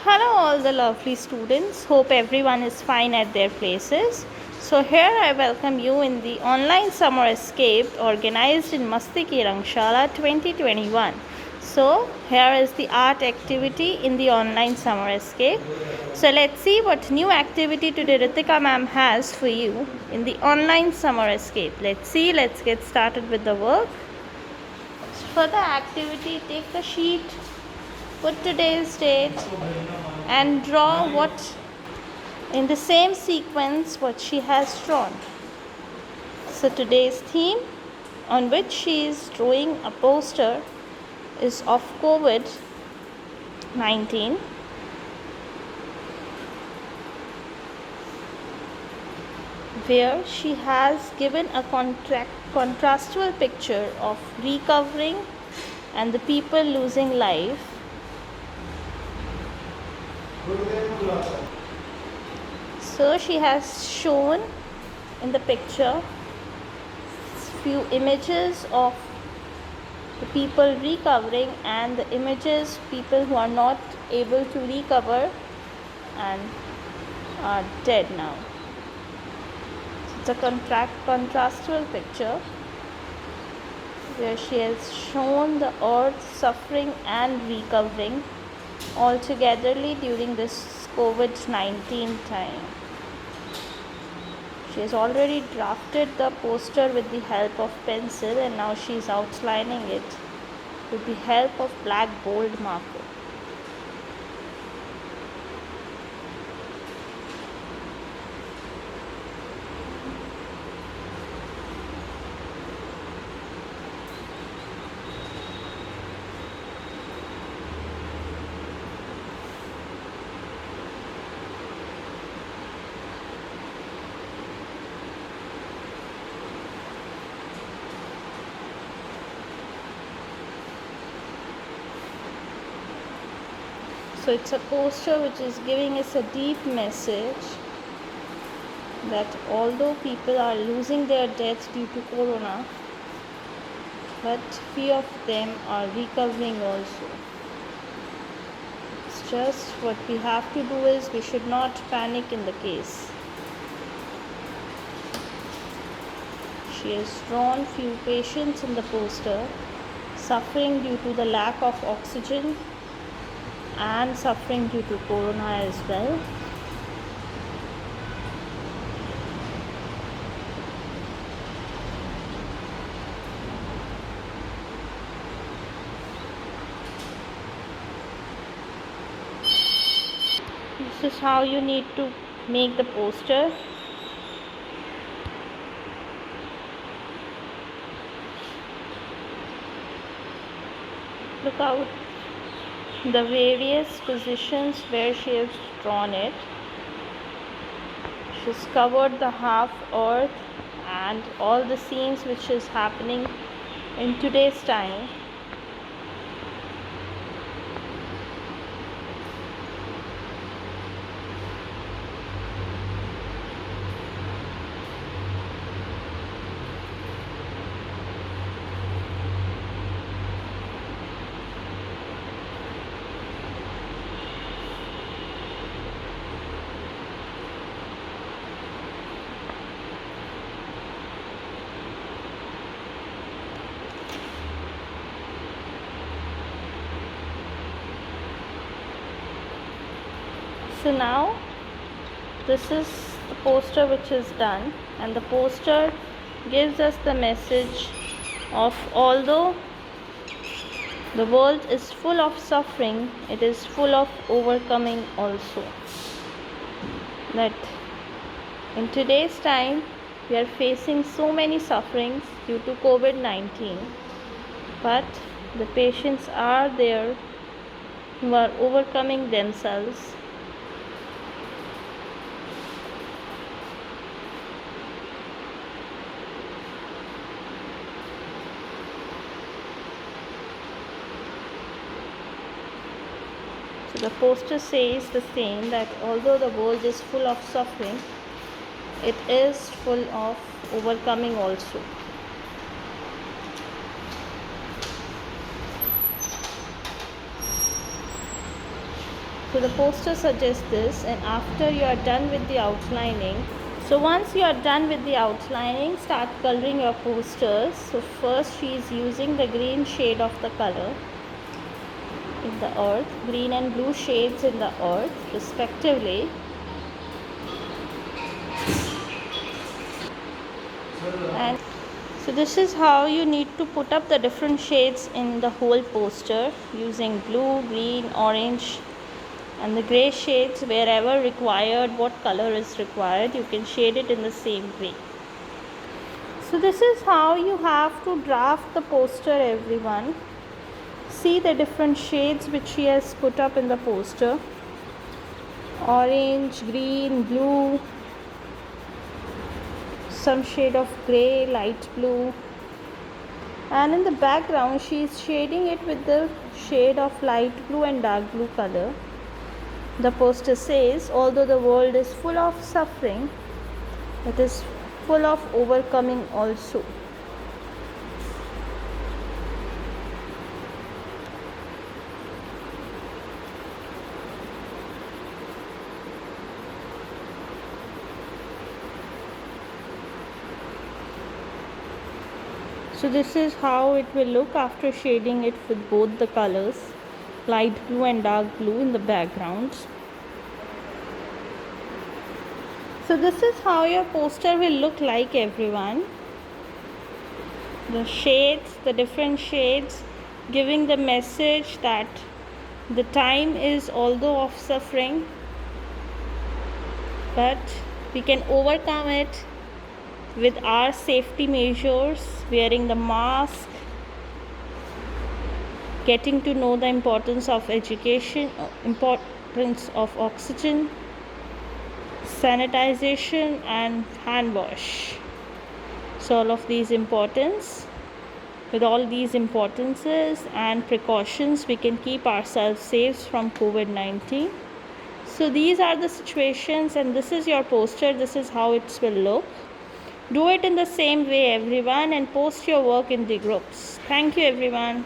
Hello all the lovely students. Hope everyone is fine at their places. So here I welcome you in the online summer escape organized in Masti Ki Rangshala 2021. So here is the art activity in the online summer escape. So let's see what new activity today Ritika ma'am has for you in the online summer escape. Let's get started with the work. For the activity, take the sheet, put today's date and draw what in the same sequence what she has drawn. So today's theme on which she is drawing a poster is of COVID-19. Where she has given a contrastual picture of recovering and the people losing life. So she has shown in the picture few images of the people recovering and the images people who are not able to recover and are dead now. So it's a contrastual picture where she has shown the earth suffering and recovering all togetherly during this COVID-19 time. She has already drafted the poster with the help of pencil and now she is outlining it with the help of black bold marker. So it's a poster which is giving us a deep message that although people are losing their deaths due to corona, but few of them are recovering also. It's just what we have to do is we should not panic in the case. She has drawn few patients in the poster suffering due to the lack of oxygen and suffering due to corona as well. This is how you need to make the poster. Look out the various positions where she has drawn it. She's covered the half earth and all the scenes which is happening in today's time. So now this is the poster which is done, and the poster gives us the message of although the world is full of suffering, it is full of overcoming also. That in today's time we are facing so many sufferings due to COVID-19, but the patients are there who are overcoming themselves. So the poster says the same, that although the world is full of suffering, it is full of overcoming also. So the poster suggests this, and after you are done with the outlining, so once you are done with the outlining, start coloring your posters. So first she is using the green shade of the color in the earth, green and blue shades in the earth respectively. And so this is how you need to put up the different shades in the whole poster using blue, green, orange and the gray shades. Wherever required, what color is required, you can shade it in the same way. So this is how you have to draft the poster, everyone. See the different shades which she has put up in the poster: orange, green, blue, some shade of gray, light blue, and in the background she is shading it with the shade of light blue and dark blue color. The poster says, although the world is full of suffering, it is full of overcoming also. So this is how it will look after shading it with both the colors, light blue and dark blue in the backgrounds. So this is how your poster will look like, everyone. The shades, the different shades, giving the message that the time is although of suffering, but we can overcome it with our safety measures, wearing the mask, getting to know the importance of education, importance of oxygen, sanitization and hand wash. So all of these importance, with all these importances and precautions, we can keep ourselves safe from COVID-19. So these are the situations, and this is your poster. This is how it will look. Do it in the same way, everyone, and post your work in the groups. Thank you, everyone.